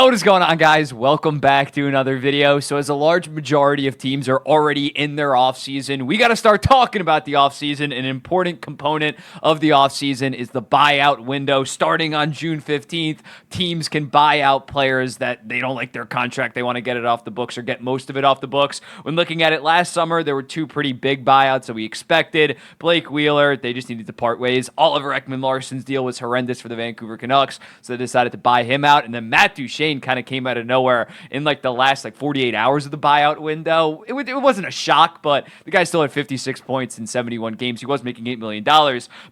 What is going on, guys? Welcome back to another video. So as a large majority of teams are already in their offseason, we got to start talking about the offseason. An important component of the offseason is the buyout window. Starting on June 15th, teams can buy out players that they don't like their contract. They want to get it off the books or get most of it off the books. When looking at it last summer, there were two pretty big buyouts that we expected. Blake Wheeler, they just needed to part ways. Oliver Ekman-Larsson's deal was horrendous for the Vancouver Canucks, so they decided to buy him out. And then Matt Duchene kind of came out of nowhere in the last 48 hours of the buyout window. It wasn't a shock, but the guy still had 56 points in 71 games. He was making $8 million.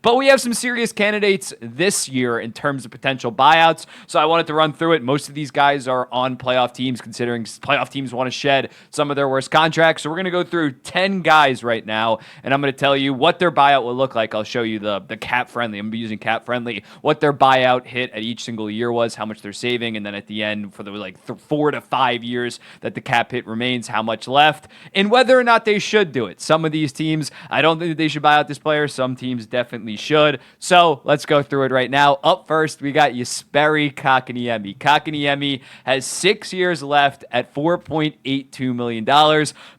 But we have some serious candidates this year in terms of potential buyouts, so I wanted to run through it. Most of these guys are on playoff teams, considering playoff teams want to shed some of their worst contracts. So we're going to go through 10 guys right now, and I'm going to tell you what their buyout will look like. I'll show you the cap friendly. I'm going to be using cap friendly, what their buyout hit at each single year was, how much they're saving, and then at the end, for the 4 to 5 years that the cap hit remains, how much left, and whether or not they should do it. Some of these teams, I don't think that they should buy out this player. Some teams definitely should. So let's go through it right now. Up first, we got Jesperi Kotkaniemi. Kotkaniemi has 6 years left at $4.82 million,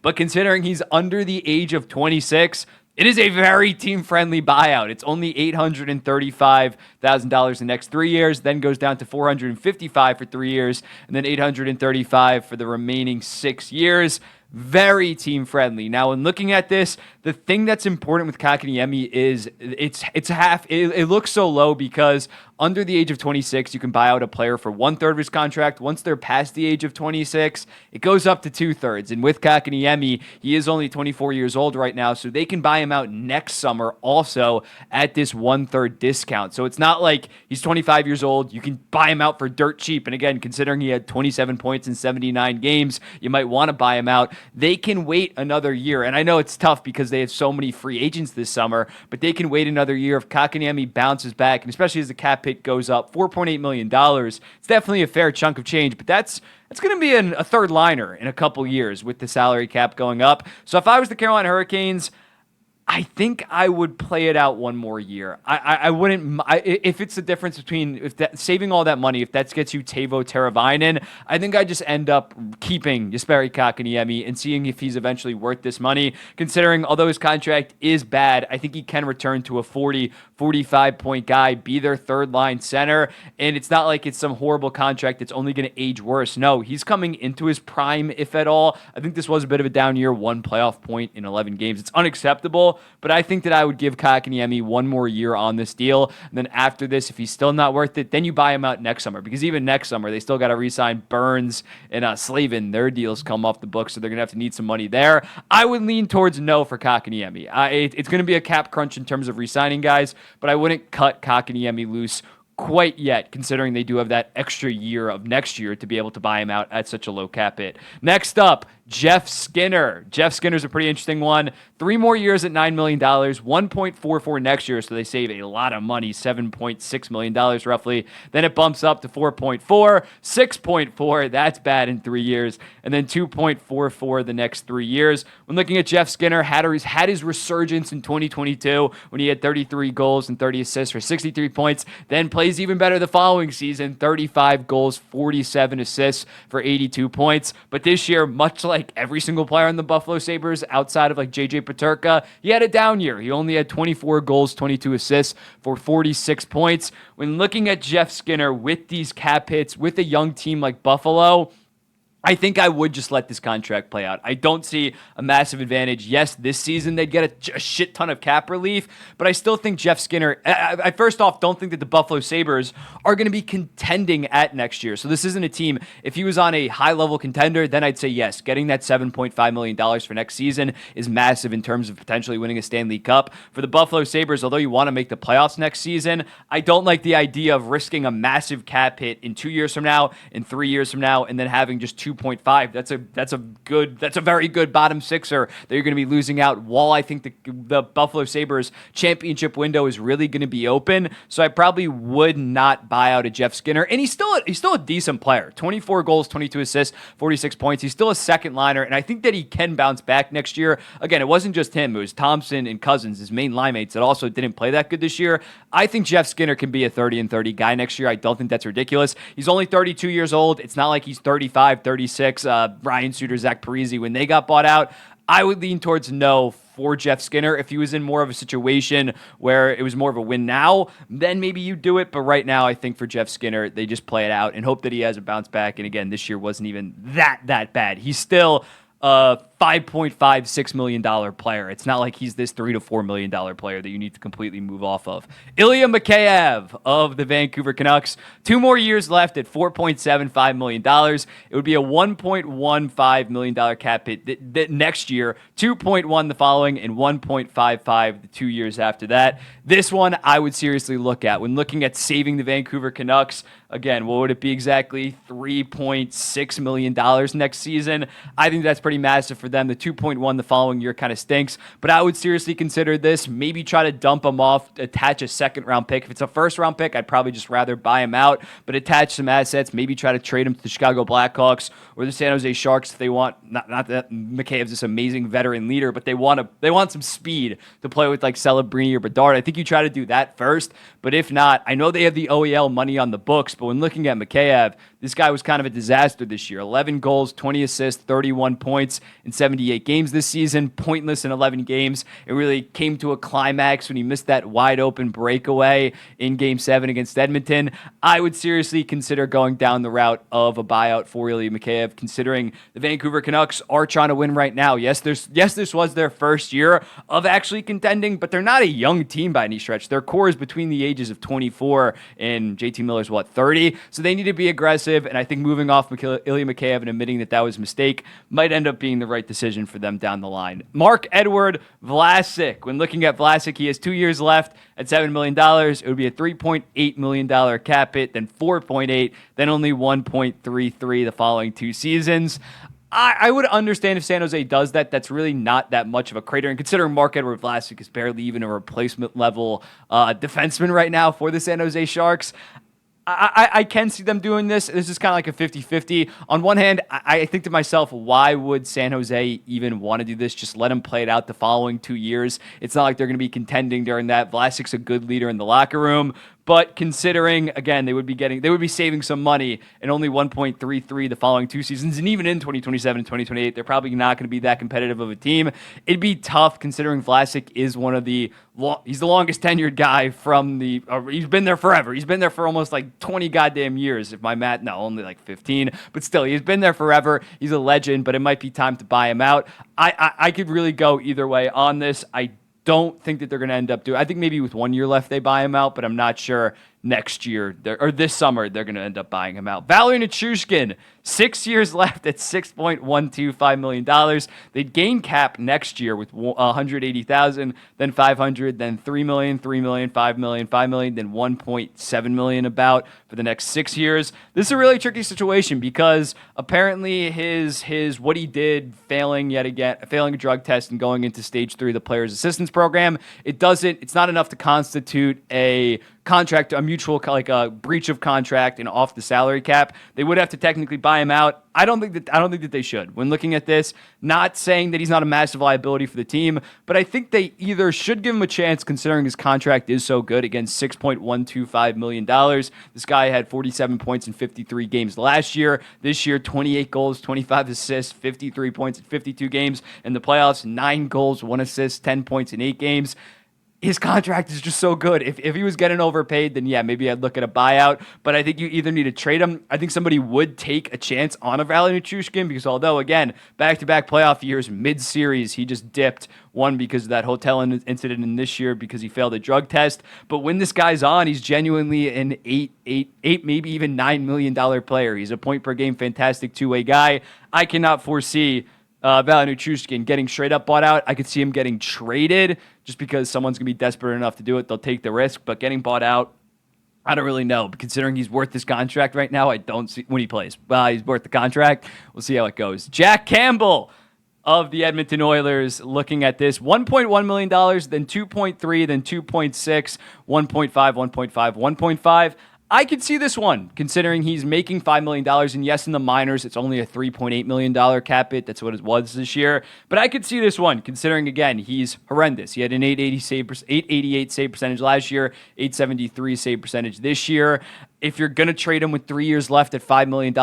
but considering he's under the age of 26, it is a very team-friendly buyout. It's only $835,000 the next 3 years, then goes down to $455,000 for 3 years, and then $835,000 for the remaining 6 years. Very team-friendly. Now, in looking at this, the thing that's important with Kotkaniemi is it's half. It looks so low because under the age of 26, you can buy out a player for 1/3 of his contract. Once they're past the age of 26, it goes up to 2/3. And with Kotkaniemi, he is only 24 years old right now, so they can buy him out next summer also at this 1/3 discount. So it's not like he's 25 years old. You can buy him out for dirt cheap. And again, considering he had 27 points in 79 games, you might want to buy him out. They can wait another year. And I know it's tough because they have so many free agents this summer, but they can wait another year if Kotkaniemi bounces back, and especially as the cap hit goes up, $4.8 million. It's definitely a fair chunk of change, but that's going to be a third liner in a couple years with the salary cap going up. So if I was the Carolina Hurricanes, I think I would play it out one more year. I wouldn't, if it's the difference between saving all that money, if that gets you Teuvo Teravainen, I think I just end up keeping Jesperi Kotkaniemi and seeing if he's eventually worth this money. Considering, although his contract is bad, I think he can return to a 40, 45-point guy, be their third-line center, and it's not like it's some horrible contract that's only going to age worse. No, he's coming into his prime, if at all. I think this was a bit of a down year, 1 playoff point in 11 games. It's unacceptable. But I think that I would give Kotkaniemi one more year on this deal. And then after this, if he's still not worth it, then you buy him out next summer. Because even next summer, they still got to re-sign Burns and Slavin. Their deals come off the books, so they're going to have to need some money there. I would lean towards no for Kotkaniemi. It's going to be a cap crunch in terms of re-signing guys, but I wouldn't cut Kotkaniemi loose quite yet, considering they do have that extra year of next year to be able to buy him out at such a low cap hit. Next up, Jeff Skinner. Jeff Skinner's a pretty interesting one. 3 more years at $9 million, 1.44 next year, so they save a lot of money, $7.6 million roughly. Then it bumps up to 4.4, 6.4, that's bad in 3 years, and then 2.44 the next 3 years. When looking at Jeff Skinner, had his resurgence in 2022 when he had 33 goals and 30 assists for 63 points, then plays even better the following season, 35 goals, 47 assists for 82 points. But this year, much like every single player on the Buffalo Sabres outside of JJ Peterka, he had a down year. He only had 24 goals, 22 assists for 46 points. When looking at Jeff Skinner with these cap hits, with a young team like Buffalo, I think I would just let this contract play out. I don't see a massive advantage. Yes, this season they'd get a shit ton of cap relief, but I still think Jeff Skinner, I first off don't think that the Buffalo Sabres are going to be contending at next year. So this isn't a team, if he was on a high-level contender, then I'd say yes, getting that $7.5 million for next season is massive in terms of potentially winning a Stanley Cup. For the Buffalo Sabres, although you want to make the playoffs next season, I don't like the idea of risking a massive cap hit in 2 years from now, in 3 years from now, and then having just 2 2.5. That's a very good bottom sixer that you're going to be losing out, while I think the Buffalo Sabres championship window is really going to be open. So I probably would not buy out a Jeff Skinner. And he's still a decent player. 24 goals, 22 assists, 46 points. He's still a second liner, and I think that he can bounce back next year. Again, it wasn't just him. It was Thompson and Cousins, his main line mates, that also didn't play that good this year. I think Jeff Skinner can be a 30-30 guy next year. I don't think that's ridiculous. He's only 32 years old. It's not like he's 35, 36. Ryan Suter, Zach Parise, when they got bought out, I would lean towards no for Jeff Skinner. If he was in more of a situation where it was more of a win now, then maybe you do it. But right now, I think for Jeff Skinner, they just play it out and hope that he has a bounce back. And again, this year wasn't even that bad. He's still a $5.56 million player. It's not like he's this $3 to $4 million player that you need to completely move off of. Ilya Mikheyev of the Vancouver Canucks. 2 more years left at $4.75 million. It would be a $1.15 million cap hit next year, 2.1 the following, and 1.55 the 2 years after that. This one I would seriously look at. When looking at saving the Vancouver Canucks, again, what would it be exactly? $3.6 million next season. I think that's pretty massive for them. The 2.1 the following year kind of stinks, but I would seriously consider this. Maybe try to dump them off, attach a second-round pick. If it's a first-round pick, I'd probably just rather buy him out, but attach some assets. Maybe try to trade him to the Chicago Blackhawks or the San Jose Sharks if they want. Not that Mikheyev's this amazing veteran leader, but they want some speed to play with like Celebrini or Bedard. I think you try to do that first, but if not, I know they have the OEL money on the books, but when looking at Mikheyev, this guy was kind of a disaster this year. 11 goals, 20 assists, 31 points in 78 games this season. Pointless in 11 games. It really came to a climax when he missed that wide open breakaway in Game 7 against Edmonton. I would seriously consider going down the route of a buyout for Ilya Mikheyev, considering the Vancouver Canucks are trying to win right now. Yes, this was their first year of actually contending, but they're not a young team by any stretch. Their core is between the ages of 24 and JT Miller's 30, so they need to be aggressive. And I think moving off Ilya Mikheyev and admitting that was a mistake might end up being the right decision for them down the line. Marc-Edouard Vlasic. When looking at Vlasic, he has 2 years left at $7 million. It would be a $3.8 million cap hit, then 4.8, then only 1.33 the following 2 seasons. I would understand if San Jose does that. That's really not that much of a crater. And considering Marc-Edouard Vlasic is barely even a replacement level defenseman right now for the San Jose Sharks, I can see them doing this. This is kind of like a 50-50. On one hand, I think to myself, why would San Jose even want to do this? Just let them play it out the following 2 years. It's not like they're going to be contending during that. Vlasic's a good leader in the locker room. But considering, again, they would be saving some money and only 1.33 the following 2 seasons, and even in 2027 and 2028, they're probably not going to be that competitive of a team. It'd be tough considering Vlasic is he's the longest tenured guy from he's been there forever. He's been there for almost like 20 goddamn years, if my math, no, only like 15, but still, he's been there forever. He's a legend, but it might be time to buy him out. I could really go either way on this. I don't think that they're going to end up doing. I think maybe with 1 year left they buy him out, but I'm not sure next year or this summer they're going to end up buying him out. Valeri Nichushkin, 6 years left at $6.125 million. They'd gain cap next year with $180,000, then $500,000, then $3 million, $3 million, $5 million, $5 million, then $1.7 million about for the next 6 years. This is a really tricky situation because apparently his what he did failing a drug test and going into stage 3 of the players assistance program, it's not enough to constitute a contract, a mutual, like a breach of contract and off the salary cap. They would have to technically buy him out. I don't think that they should. When looking at this, not saying that he's not a massive liability for the team, but I think they either should give him a chance considering his contract is so good. Again, $6.125 million. This guy had 47 points in 53 games last year. This year, 28 goals, 25 assists, 53 points in 52 games. In the playoffs, 9 goals, 1 assist, 10 points in 8 games. His contract is just so good. If he was getting overpaid, then yeah, maybe I'd look at a buyout. But I think you either need to trade him. I think somebody would take a chance on a Valeri Nichushkin because although, again, back-to-back playoff years, mid-series, he just dipped. One, because of that hotel incident, and this year because he failed a drug test. But when this guy's on, he's genuinely an $8, maybe even $9 million player. He's a point-per-game, fantastic two-way guy. I cannot foresee Valeri Nichushkin getting straight up bought out. I could see him getting traded just because someone's going to be desperate enough to do it. They'll take the risk, but getting bought out, I don't really know, but considering he's worth this contract right now, I don't see when he plays. Well, he's worth the contract. We'll see how it goes. Jack Campbell of the Edmonton Oilers looking at this. $1.1 million, then 2.3, then 2.6, 1.5, 1.5, 1.5. I could see this one, considering he's making $5 million. And yes, in the minors, it's only a $3.8 million cap hit. That's what it was this year. But I could see this one, considering, again, he's horrendous. He had an 888 save percentage last year, 873 save percentage this year. If you're going to trade him with 3 years left at $5 million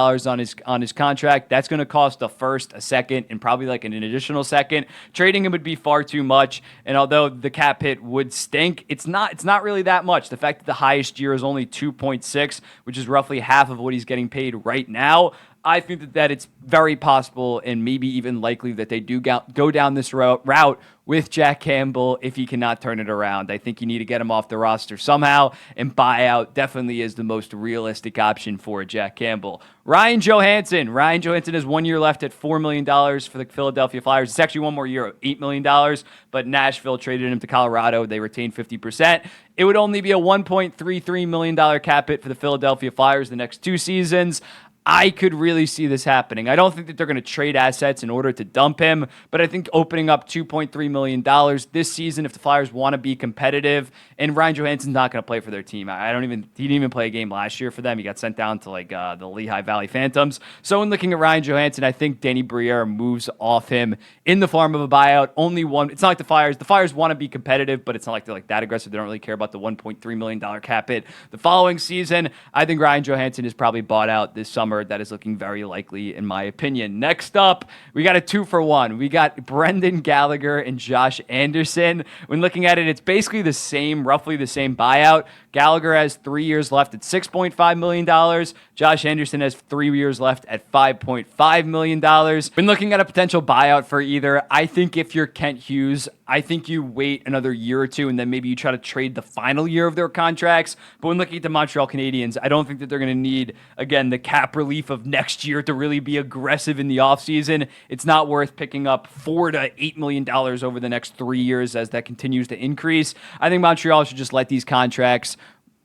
on his contract, that's going to cost a first, a second, and probably like an additional second. Trading him would be far too much. And although the cap hit would stink, it's not really that much. The fact that the highest year is only 2.6, which is roughly half of what he's getting paid right now, I think that it's very possible and maybe even likely that they do go down this route with Jack Campbell if he cannot turn it around. I think you need to get him off the roster somehow, and buyout definitely is the most realistic option for Jack Campbell. Ryan Johansson. Ryan Johansson has 1 year left at $4 million for the Philadelphia Flyers. It's actually one more year, $8 million, but Nashville traded him to Colorado. They retained 50%. It would only be a $1.33 million cap hit for the Philadelphia Flyers the next 2 seasons. I could really see this happening. I don't think that they're going to trade assets in order to dump him, but I think opening up $2.3 million this season, if the Flyers want to be competitive, and Ryan Johansson's not going to play for their team. He didn't even play a game last year for them. He got sent down to the Lehigh Valley Phantoms. So in looking at Ryan Johansson, I think Danny Briere moves off him in the form of a buyout. Only one. It's not like the Flyers want to be competitive, but it's not like they're that aggressive. They don't really care about the $1.3 million cap hit the following season. I think Ryan Johansson is probably bought out this summer. That is looking very likely, in my opinion. Next up, we got a 2-for-1. We got Brendan Gallagher and Josh Anderson. When looking at it, it's basically roughly the same buyout. Gallagher has 3 years left at $6.5 million. Josh Anderson has 3 years left at $5.5 million. When looking at a potential buyout for either, I think if you're Kent Hughes, I think you wait another year or two and then maybe you try to trade the final year of their contracts. But when looking at the Montreal Canadiens, I don't think that they're going to need, again, the cap relief of next year to really be aggressive in the offseason. It's not worth picking up $4 to $8 million over the next 3 years as that continues to increase. I think Montreal should just let these contracts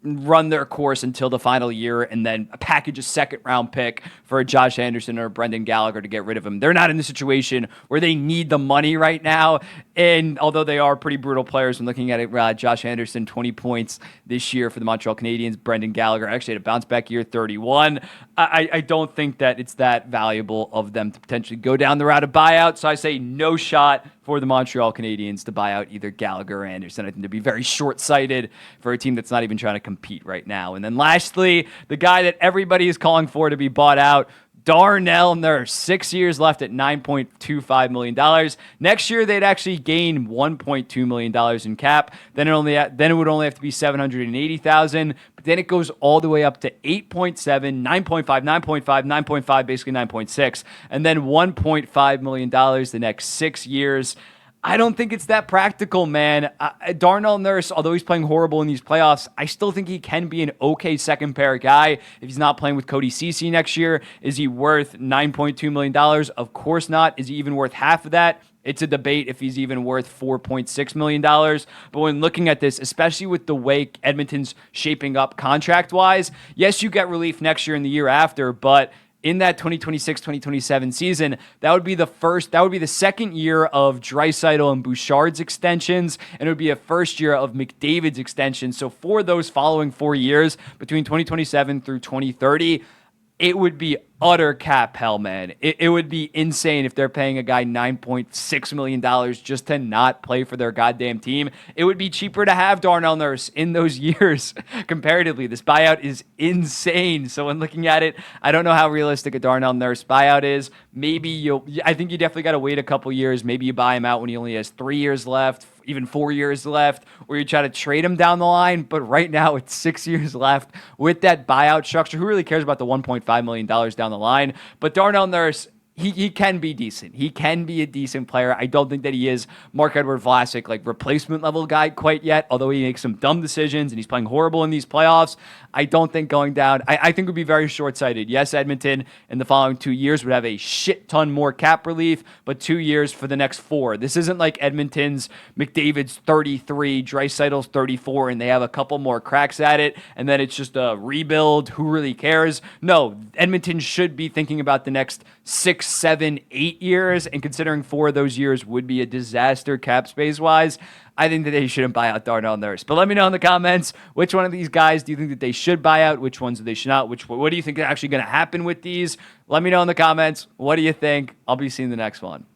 run their course until the final year and then package a second-round pick for a Josh Anderson or a Brendan Gallagher to get rid of him. They're not in the situation where they need the money right now, and although they are pretty brutal players when looking at it, Josh Anderson, 20 points this year for the Montreal Canadiens. Brendan Gallagher actually had a bounce-back year, 31. I don't think that it's that valuable of them to potentially go down the route of buyout, so I say no shot for the Montreal Canadiens to buy out either Gallagher or Anderson. I think they'd be very short-sighted for a team that's not even trying to compete right now. And then lastly, the guy that everybody is calling for to be bought out, Darnell Nurse, 6 years left at $9.25 million. Next year, they'd actually gain $1.2 million in cap. Then it would only have to be $780,000. But then it goes all the way up to 8.7, 9.5, 9.5, 9.5, basically 9.6, and then $1.5 million the next 6 years. I don't think it's that practical, man. Darnell Nurse, although he's playing horrible in these playoffs, I still think he can be an okay second pair guy if he's not playing with Cody Ceci next year. Is he worth $9.2 million? Of course not. Is he even worth half of that? It's a debate if he's even worth $4.6 million. But when looking at this, especially with the way Edmonton's shaping up contract-wise, yes, you get relief next year and the year after, but in that 2026-2027 season, that would be the second year of Draisaitl and Bouchard's extensions, and it would be a first year of McDavid's extension. So for those following 4 years, between 2027 through 2030, it would be utter cap hell, man. It would be insane if they're paying a guy $9.6 million just to not play for their goddamn team. It would be cheaper to have Darnell Nurse in those years comparatively. This buyout is insane. So when looking at it, I don't know how realistic a Darnell Nurse buyout is. I think you definitely got to wait a couple years. Maybe you buy him out when he only has 3 years left, even 4 years left, or you try to trade him down the line. But right now it's 6 years left with that buyout structure. Who really cares about the $1.5 million down the line? But Darnell Nurse, he can be decent. He can be a decent player. I don't think that he is Marc-Edouard Vlasic, like replacement level guy quite yet, although he makes some dumb decisions and he's playing horrible in these playoffs. I don't think going down, I think would be very short-sighted. Yes, Edmonton in the following 2 years would have a shit ton more cap relief, but 2 years for the next 4. This isn't like Edmonton's McDavid's 33, Draisaitl's 34, and they have a couple more cracks at it, and then it's just a rebuild. Who really cares? No, Edmonton should be thinking about the next 6, 7, 8 years, and considering 4 of those years would be a disaster cap space-wise, I think that they shouldn't buy out Darnell Nurse. But let me know in the comments, which one of these guys do you think that they should buy out? Which ones they should not? What do you think is actually going to happen with these? Let me know in the comments. What do you think? I'll be seeing the next one.